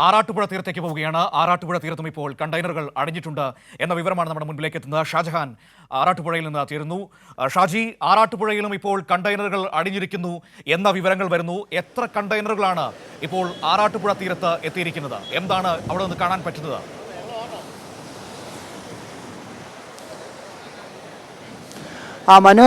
ആറാട്ടുപുഴ തീരത്തേക്ക് പോവുകയാണ്. ആറാട്ടുപുഴ തീരത്തും ഇപ്പോൾ കണ്ടെയ്നറുകൾ അടിഞ്ഞിട്ടുണ്ട് എന്ന വിവരമാണ് നമ്മുടെ മുൻപിലേക്ക് എത്തുന്നത്. ഷാജഹാൻ ആറാട്ടുപുഴയിൽ നിന്ന് തീരുന്നു. ഷാജി, ആറാട്ടുപുഴയിലും ഇപ്പോൾ കണ്ടെയ്നറുകൾ അടിഞ്ഞിരിക്കുന്നു എന്ന വിവരങ്ങൾ വരുന്നു. എത്ര കണ്ടെയ്നറുകളാണ് ഇപ്പോൾ ആറാട്ടുപുഴ തീരത്ത് എത്തിയിരിക്കുന്നത്? എന്താണ് അവിടെ നിന്ന് കാണാൻ പറ്റുന്നത്? മനു,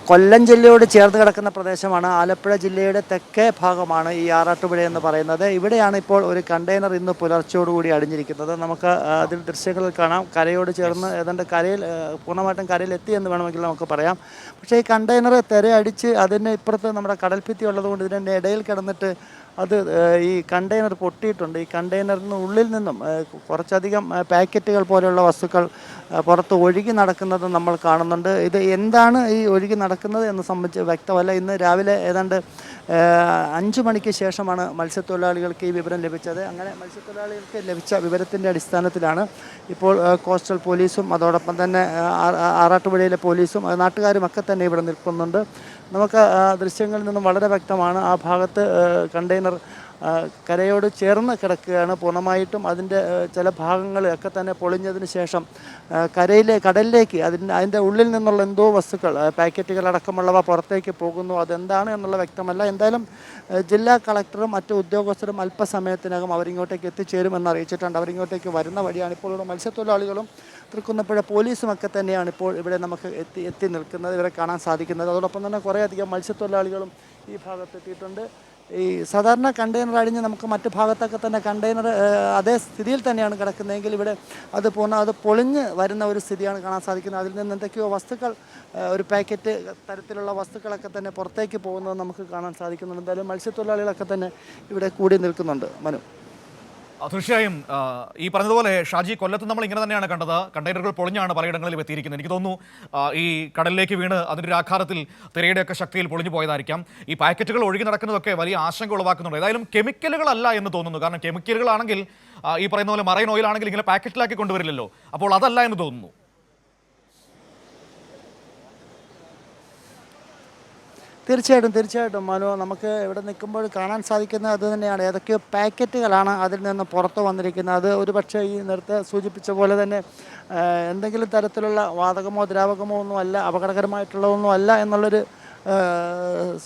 കൊല്ലം ജില്ലയോട് ചേർന്ന് കിടക്കുന്ന പ്രദേശമാണ്. ആലപ്പുഴ ജില്ലയുടെ തെക്കേ ഭാഗമാണ് ഈ ആറാട്ടുപുഴ എന്ന് പറയുന്നത്. ഇവിടെയാണ് ഇപ്പോൾ ഒരു കണ്ടെയ്നർ ഇന്ന് പുലർച്ചയോടുകൂടി അടിഞ്ഞിരിക്കുന്നത്. നമുക്ക് അതിൽ ദൃശ്യങ്ങളിൽ കാണാം. കരയോട് ചേർന്ന് ഏതാണ്ട് കരയിൽ പൂർണ്ണമായിട്ടും കരയിൽ എത്തി എന്ന് വേണമെങ്കിൽ നമുക്ക് പറയാം. പക്ഷേ ഈ കണ്ടെയ്നർ തിരയടിച്ച് അതിന് ഇപ്പുറത്ത് നമ്മുടെ കടൽഭിത്തി ഉള്ളതുകൊണ്ട് ഇതിൻ്റെ ഇടയിൽ കിടന്നിട്ട് അത് ഈ കണ്ടെയ്നർ പൊട്ടിയിട്ടുണ്ട്. ഈ കണ്ടെയ്നറിന് ഉള്ളിൽ നിന്നും കുറച്ചധികം പാക്കറ്റുകൾ പോലെയുള്ള വസ്തുക്കൾ പുറത്ത് ഒഴുകി നടക്കുന്നത് നമ്മൾ കാണുന്നുണ്ട്. ഇത് എന്താണ് ഈ ഒഴുകി നടക്കുന്നത് എന്ന് സംബന്ധിച്ച് വ്യക്തമല്ല. ഇന്ന് രാവിലെ ഏതാണ്ട് 5 മണിക്ക് ശേഷമാണ് മത്സ്യത്തൊഴിലാളികൾക്ക് ഈ വിവരം ലഭിച്ചത്. അങ്ങനെ മത്സ്യത്തൊഴിലാളികൾക്ക് ലഭിച്ച വിവരത്തിൻ്റെ അടിസ്ഥാനത്തിലാണ് ഇപ്പോൾ കോസ്റ്റൽ പോലീസും അതോടൊപ്പം തന്നെ ആറാട്ടുപുഴയിലെ പോലീസും നാട്ടുകാരും ഒക്കെ തന്നെ ഇവിടെ നിൽക്കുന്നുണ്ട്. നമുക്ക് ദൃശ്യങ്ങളിൽ നിന്നും വളരെ വ്യക്തമാണ് ആ ഭാഗത്ത് കണ്ടെയ്നർ കരയോട് ചേർന്ന് കിടക്കുകയാണ്. പൂർണ്ണമായിട്ടും അതിൻ്റെ ചില ഭാഗങ്ങൾ ഒക്കെ തന്നെ പൊളിഞ്ഞതിന് ശേഷം കടലിലേക്ക് അതിൻ്റെ ഉള്ളിൽ നിന്നുള്ള എന്തോ വസ്തുക്കൾ പാക്കറ്റുകളടക്കമുള്ളവ പുറത്തേക്ക് പോകുന്നു. അതെന്താണ് എന്നുള്ള വ്യക്തമല്ല. എന്തായാലും ജില്ലാ കളക്ടറും മറ്റു ഉദ്യോഗസ്ഥരും അല്പസമയത്തിനകം അവരിങ്ങോട്ടേക്ക് എത്തിച്ചേരുമെന്ന് അറിയിച്ചിട്ടുണ്ട്. അവരിങ്ങോട്ടേക്ക് വരുന്ന വഴിയാണ് ഇപ്പോൾ ഇവിടെ മത്സ്യത്തൊഴിലാളികളും തൃക്കുന്നപ്പുഴ പോലീസുമൊക്കെ തന്നെയാണ് ഇപ്പോൾ ഇവിടെ നമുക്ക് എത്തി നിൽക്കുന്നത്, ഇവരെ കാണാൻ സാധിക്കുന്നത്. അതോടൊപ്പം തന്നെ കുറേയധികം മത്സ്യത്തൊഴിലാളികളും ഈ ഭാഗത്തെത്തിയിട്ടുണ്ട്. ഈ സാധാരണ കണ്ടെയ്നർ അടിഞ്ഞ് നമുക്ക് മറ്റു ഭാഗത്തൊക്കെ തന്നെ കണ്ടെയ്നർ അതേ സ്ഥിതിയിൽ തന്നെയാണ് കിടക്കുന്നതെങ്കിൽ ഇവിടെ അത് പൊളിഞ്ഞ് വരുന്ന ഒരു സ്ഥിതിയാണ് കാണാൻ സാധിക്കുന്നത്. അതിൽ നിന്ന് എന്തൊക്കെയോ വസ്തുക്കൾ, ഒരു പാക്കറ്റ് തരത്തിലുള്ള വസ്തുക്കളൊക്കെ തന്നെ പുറത്തേക്ക് പോകുന്നത് നമുക്ക് കാണാൻ സാധിക്കുന്നുണ്ട്. എന്തായാലും മത്സ്യത്തൊഴിലാളികളൊക്കെ തന്നെ ഇവിടെ കൂടി നിൽക്കുന്നുണ്ട്. മനു, തീർച്ചയായും ഈ പറഞ്ഞതുപോലെ ഷാജി, കൊല്ലത്ത് നമ്മൾ ഇങ്ങനെ തന്നെയാണ് കണ്ടത്. കണ്ടെയ്നറുകൾ പൊളിഞ്ഞാണ് പലയിടങ്ങളിലും എത്തിയിരിക്കുന്നത്. എനിക്ക് തോന്നുന്നു ഈ കടലിലേക്ക് വീണ് അതിൻ്റെ ഒരു ആഘാതത്തിൽ തിരയുടെയൊക്കെ ശക്തിയിൽ പൊളിഞ്ഞു പോയതായിരിക്കാം. ഈ പാക്കറ്റുകൾ ഒഴുകി നടക്കുന്നതൊക്കെ വലിയ ആശങ്ക ഉളവാക്കുന്നുണ്ട്. ഏതായാലും കെമിക്കലുകളല്ല എന്ന് തോന്നുന്നു. കാരണം കെമിക്കലുകളാണെങ്കിൽ ഈ പറയുന്ന പോലെ മറൈൻ ഓയിൽ ആണെങ്കിൽ ഇങ്ങനെ പാക്കറ്റിലാക്കി കൊണ്ടുവരില്ലല്ലോ. അപ്പോൾ അതല്ല എന്ന് തോന്നുന്നു. തീർച്ചയായിട്ടും മനു, നമുക്ക് ഇവിടെ നിൽക്കുമ്പോൾ കാണാൻ സാധിക്കുന്നത് അത് തന്നെയാണ്. ഏതൊക്കെയോ പാക്കറ്റുകളാണ് അതിൽ നിന്ന് പുറത്ത് വന്നിരിക്കുന്നത്. അത് ഒരു പക്ഷേ ഈ നേരത്തെ സൂചിപ്പിച്ച പോലെ തന്നെ എന്തെങ്കിലും തരത്തിലുള്ള വാതകമോ ദ്രാവകമോ ഒന്നും അല്ല, അപകടകരമായിട്ടുള്ളതൊന്നും അല്ല എന്നുള്ളൊരു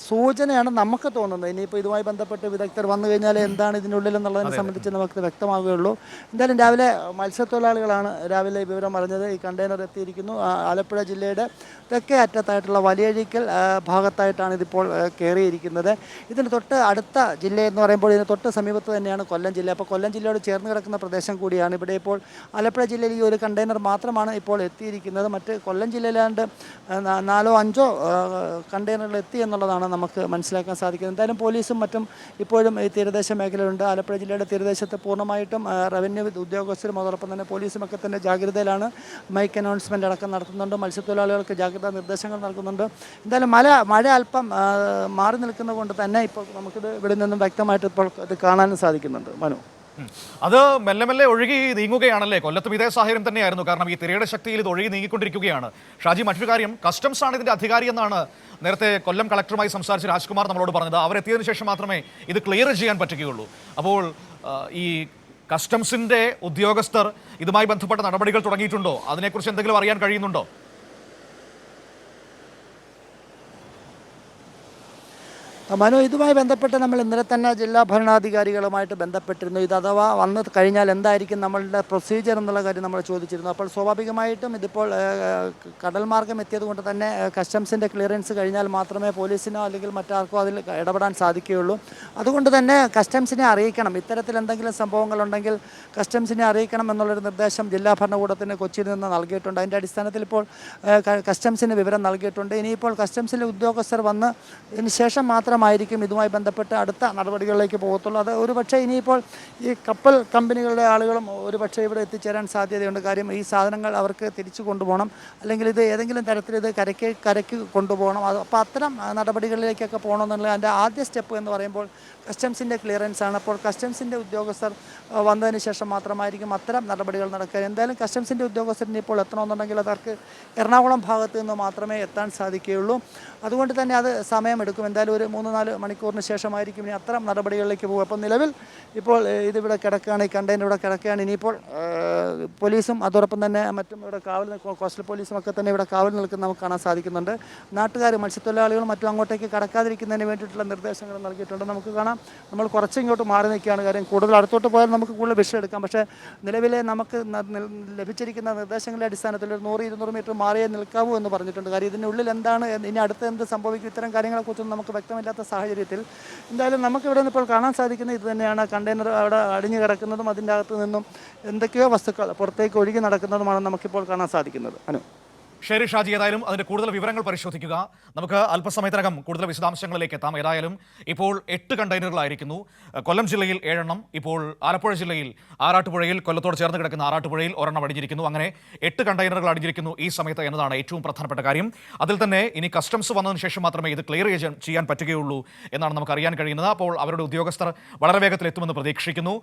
സൂചനയാണ് നമുക്ക് തോന്നുന്നത്. ഇനിയിപ്പോൾ ഇതുമായി ബന്ധപ്പെട്ട് വിദഗ്ധർ വന്നു കഴിഞ്ഞാൽ എന്താണ് ഇതിനുള്ളിൽ എന്നുള്ളതിനെ സംബന്ധിച്ച് നമുക്ക് വ്യക്തമാവുകയുള്ളൂ. എന്തായാലും രാവിലെ മത്സ്യത്തൊഴിലാളികളാണ് രാവിലെ വിവരം അറിഞ്ഞത്. ഈ കണ്ടെയ്നർ എത്തിയിരിക്കുന്നു. ആലപ്പുഴ ജില്ലയുടെ തെക്കേ അറ്റത്തായിട്ടുള്ള വലിയഴീക്കൽ ഭാഗത്തായിട്ടാണ് ഇതിപ്പോൾ കയറിയിരിക്കുന്നത്. ഇതിന് തൊട്ട് അടുത്ത ജില്ല എന്ന് പറയുമ്പോൾ ഇതിന് തൊട്ട് സമീപത്ത് തന്നെയാണ് കൊല്ലം ജില്ല. അപ്പോൾ കൊല്ലം ജില്ലയോട് ചേർന്ന് കിടക്കുന്ന പ്രദേശം കൂടിയാണ്. ഇവിടെ ഇപ്പോൾ ആലപ്പുഴ ജില്ലയിൽ ഈ ഒരു കണ്ടെയ്നർ മാത്രമാണ് ഇപ്പോൾ എത്തിയിരിക്കുന്നത്. മറ്റ് കൊല്ലം ജില്ലയിലാണ്ട് 4 or 5 കണ്ടെയ്നറുകൾ എത്തി എന്നുള്ളതാണ് നമുക്ക് മനസ്സിലാക്കാൻ സാധിക്കുന്നത്. എന്തായാലും പോലീസും മറ്റും ഇപ്പോഴും ഈ തീരദേശ മേഖലയിലുണ്ട്. ആലപ്പുഴ ജില്ലയുടെ തീരദേശത്ത് പൂർണ്ണമായിട്ടും റവന്യൂ ഉദ്യോഗസ്ഥരും അതോടൊപ്പം തന്നെ പോലീസുമൊക്കെ തന്നെ ജാഗ്രതയിലാണ്. മൈക്ക് അനൗൺസ്മെൻ്റ് അടക്കം നടത്തുന്നുണ്ട്. മത്സ്യത്തൊഴിലാളികൾക്ക് ജാഗ്രതാ നിർദ്ദേശങ്ങൾ നൽകുന്നുണ്ട്. എന്തായാലും മഴ അല്പം മാറി നിൽക്കുന്നത് കൊണ്ട് തന്നെ ഇപ്പോൾ നമുക്കിത് ഇവിടെ നിന്നും വ്യക്തമായിട്ട് ഇപ്പോൾ ഇത് കാണാനും സാധിക്കുന്നുണ്ട്. മനു, അത് മെല്ലെ മെല്ലെ ഒഴുകി നീങ്ങുകയാണല്ലേ? കൊല്ലത്തും ഇതേ സാഹചര്യം തന്നെയായിരുന്നു. കാരണം ഈ തിരയുടെ ശക്തിയിൽ ഇത് ഒഴുകി നീങ്ങിക്കൊണ്ടിരിക്കുകയാണ്. ഷാജി, മറ്റൊരു കാര്യം, കസ്റ്റംസ് ആണ് ഇതിന്റെ അധികാരി എന്നാണ് നേരത്തെ കൊല്ലം കളക്ടറുമായി സംസാരിച്ച രാജ്കുമാർ നമ്മളോട് പറഞ്ഞത്. അവരെത്തിയതിനു ശേഷം മാത്രമേ ഇത് ക്ലിയർ ചെയ്യാൻ പറ്റുകയുള്ളൂ. അപ്പോൾ ഈ കസ്റ്റംസിന്റെ ഉദ്യോഗസ്ഥർ ഇതുമായി ബന്ധപ്പെട്ട നടപടികൾ തുടങ്ങിയിട്ടുണ്ടോ? അതിനെക്കുറിച്ച് എന്തെങ്കിലും അറിയാൻ കഴിയുന്നുണ്ടോ? മനു, ഇതുമായി ബന്ധപ്പെട്ട് നമ്മൾ ഇന്നലെ തന്നെ ജില്ലാ ഭരണാധികാരികളുമായിട്ട് ബന്ധപ്പെട്ടിരുന്നു. ഇത് അഥവാ വന്നു കഴിഞ്ഞാൽ എന്തായിരിക്കും നമ്മളുടെ പ്രൊസീജിയർ എന്നുള്ള കാര്യം നമ്മൾ ചോദിച്ചിരുന്നു. അപ്പോൾ സ്വാഭാവികമായിട്ടും ഇതിപ്പോൾ കടൽ മാർഗം എത്തിയത് കൊണ്ട് തന്നെ കസ്റ്റംസിൻ്റെ ക്ലിയറൻസ് കഴിഞ്ഞാൽ മാത്രമേ പോലീസിനോ അല്ലെങ്കിൽ മറ്റാർക്കോ അതിൽ ഇടപെടാൻ സാധിക്കുകയുള്ളൂ. അതുകൊണ്ട് തന്നെ കസ്റ്റംസിനെ അറിയിക്കണം. ഇത്തരത്തിൽ എന്തെങ്കിലും സംഭവങ്ങളുണ്ടെങ്കിൽ കസ്റ്റംസിനെ അറിയിക്കണം എന്നുള്ളൊരു നിർദ്ദേശം ജില്ലാ ഭരണകൂടത്തിന് കൊച്ചിയിൽ നിന്ന് നൽകിയിട്ടുണ്ട്. അതിൻ്റെ അടിസ്ഥാനത്തിൽ ഇപ്പോൾ കസ്റ്റംസിന് വിവരം നൽകിയിട്ടുണ്ട്. ഇനിയിപ്പോൾ കസ്റ്റംസിലെ ഉദ്യോഗസ്ഥർ വന്ന് ഇതിന് ശേഷം മാത്രമായിരിക്കും ഇതുമായി ബന്ധപ്പെട്ട് അടുത്ത നടപടികളിലേക്ക് പോകത്തുള്ളൂ. അത് ഒരുപക്ഷെ ഇനിയിപ്പോൾ ഈ കപ്പൽ കമ്പനികളുടെ ആളുകളും ഒരുപക്ഷെ ഇവിടെ എത്തിച്ചേരാൻ സാധ്യതയുണ്ട്. കാര്യം ഈ സാധനങ്ങൾ അവർക്ക് തിരിച്ചു കൊണ്ടുപോകണം, അല്ലെങ്കിൽ ഇത് ഏതെങ്കിലും തരത്തിൽ ഇത് കരയ്ക്ക് കൊണ്ടുപോകണം. അപ്പോൾ അത്തരം നടപടികളിലേക്കൊക്കെ പോകണമെന്നുള്ള അതിൻ്റെ ആദ്യ സ്റ്റെപ്പ് എന്ന് പറയുമ്പോൾ കസ്റ്റംസിൻ്റെ ക്ലിയറൻസ് ആണ്. അപ്പോൾ കസ്റ്റംസിൻ്റെ ഉദ്യോഗസ്ഥർ വന്നതിന് ശേഷം മാത്രമായിരിക്കും അത്തരം നടപടികൾ നടക്കുക. എന്തായാലും കസ്റ്റംസിൻ്റെ ഉദ്യോഗസ്ഥരിന് ഇപ്പോൾ എത്തണമെന്നുണ്ടെങ്കിൽ അവർക്ക് എറണാകുളം ഭാഗത്ത് നിന്ന് മാത്രമേ എത്താൻ സാധിക്കുകയുള്ളൂ. അതുകൊണ്ട് തന്നെ അത് സമയമെടുക്കും. എന്തായാലും ഒരു 3-4 മണിക്കൂറിന് ശേഷമായിരിക്കും ഇനി അത്തരം നടപടികളിലേക്ക് പോകുക. അപ്പോൾ നിലവിൽ ഇപ്പോൾ ഇതിവിടെ കിടക്കുകയാണ്, ഈ കണ്ടെയ്നർ ഇവിടെ കിടക്കുകയാണ്. ഇനിയിപ്പോൾ പോലീസും അതോടൊപ്പം തന്നെ മറ്റും ഇവിടെ കാവൽ കോസ്റ്റൽ പോലീസും ഒക്കെ തന്നെ ഇവിടെ കാവൽ നിൽക്കുന്ന നമുക്ക് കാണാൻ സാധിക്കുന്നുണ്ട്. നാട്ടുകാർ മത്സ്യത്തൊഴിലാളികളും മറ്റും അങ്ങോട്ടേക്ക് കടക്കാതിരിക്കുന്നതിന് വേണ്ടിയിട്ടുള്ള നിർദ്ദേശങ്ങൾ നൽകിയിട്ടുണ്ട്. നമുക്ക് കാണാം, നമ്മൾ കുറച്ച് ഇങ്ങോട്ട് മാറി നിൽക്കുകയാണ്. കാര്യം കൂടുതൽ അടുത്തോട്ട് പോയാൽ നമുക്ക് കൂടുതൽ വിഷയം എടുക്കാം. പക്ഷേ നിലവിലെ നമുക്ക് ലഭിച്ചിരിക്കുന്ന നിർദ്ദേശങ്ങളുടെ അടിസ്ഥാനത്തിൽ ഒരു 100-200 മീറ്റർ മാറിയേ നിൽക്കാവൂ എന്ന് പറഞ്ഞിട്ടുണ്ട്. കാര്യം ഇതിനുള്ളിൽ എന്താണ്, ഇനി അടുത്ത് എന്ത് സംഭവിക്കും, ഇത്തരം കാര്യങ്ങളെക്കുറിച്ചൊന്നും നമുക്ക് വ്യക്തമില്ലാത്ത സാഹചര്യത്തിൽ എന്തായാലും നമുക്ക് ഇവിടെ നിന്ന് ഇപ്പോൾ കാണാൻ സാധിക്കുന്നത് ഇത് തന്നെയാണ്. കണ്ടെയ്നർ അവിടെ അടിഞ്ഞു കിടക്കുന്നതും അതിൻ്റെ അകത്ത് നിന്നും എന്തൊക്കെയോ വസ്തുക്കൾ പുറത്തേക്ക് ഒഴുകി നടക്കുന്നതുമാണ് നമുക്കിപ്പോൾ കാണാൻ സാധിക്കുന്നത്. അനു, ശരി ഷാജി, ഏതായാലും അതിന്റെ കൂടുതൽ വിവരങ്ങൾ പരിശോധിക്കുക. നമുക്ക് അല്പസമയത്തിനകം കൂടുതൽ വിശദാംശങ്ങളിലേക്ക് എത്താം. ഏതായാലും ഇപ്പോൾ 8 കണ്ടെയ്നറുകളായിരിക്കുന്നു. കൊല്ലം ജില്ലയിൽ 7 എണ്ണം, ഇപ്പോൾ ആലപ്പുഴ ജില്ലയിൽ ആറാട്ടുപുഴയിൽ, കൊല്ലത്തോട് ചേർന്ന് കിടക്കുന്ന ആറാട്ടുപുഴയിൽ ഒരെണ്ണം അടിഞ്ഞിരിക്കുന്നു. അങ്ങനെ 8 കണ്ടെയ്നറുകൾ അടിഞ്ഞിരിക്കുന്നു ഈ സമയത്ത് എന്നതാണ് ഏറ്റവും പ്രധാനപ്പെട്ട കാര്യം. അതിൽ തന്നെ ഇനി കസ്റ്റംസ് വന്നതിന് ശേഷം മാത്രമേ ഇത് ക്ലിയർ ചെയ്യാൻ പറ്റുകയുള്ളൂ എന്നാണ് നമുക്ക് അറിയാൻ കഴിയുന്നത്. അപ്പോൾ അവരുടെ ഉദ്യോഗസ്ഥർ വളരെ വേഗത്തിൽ എത്തുമെന്ന് പ്രതീക്ഷിക്കുന്നു.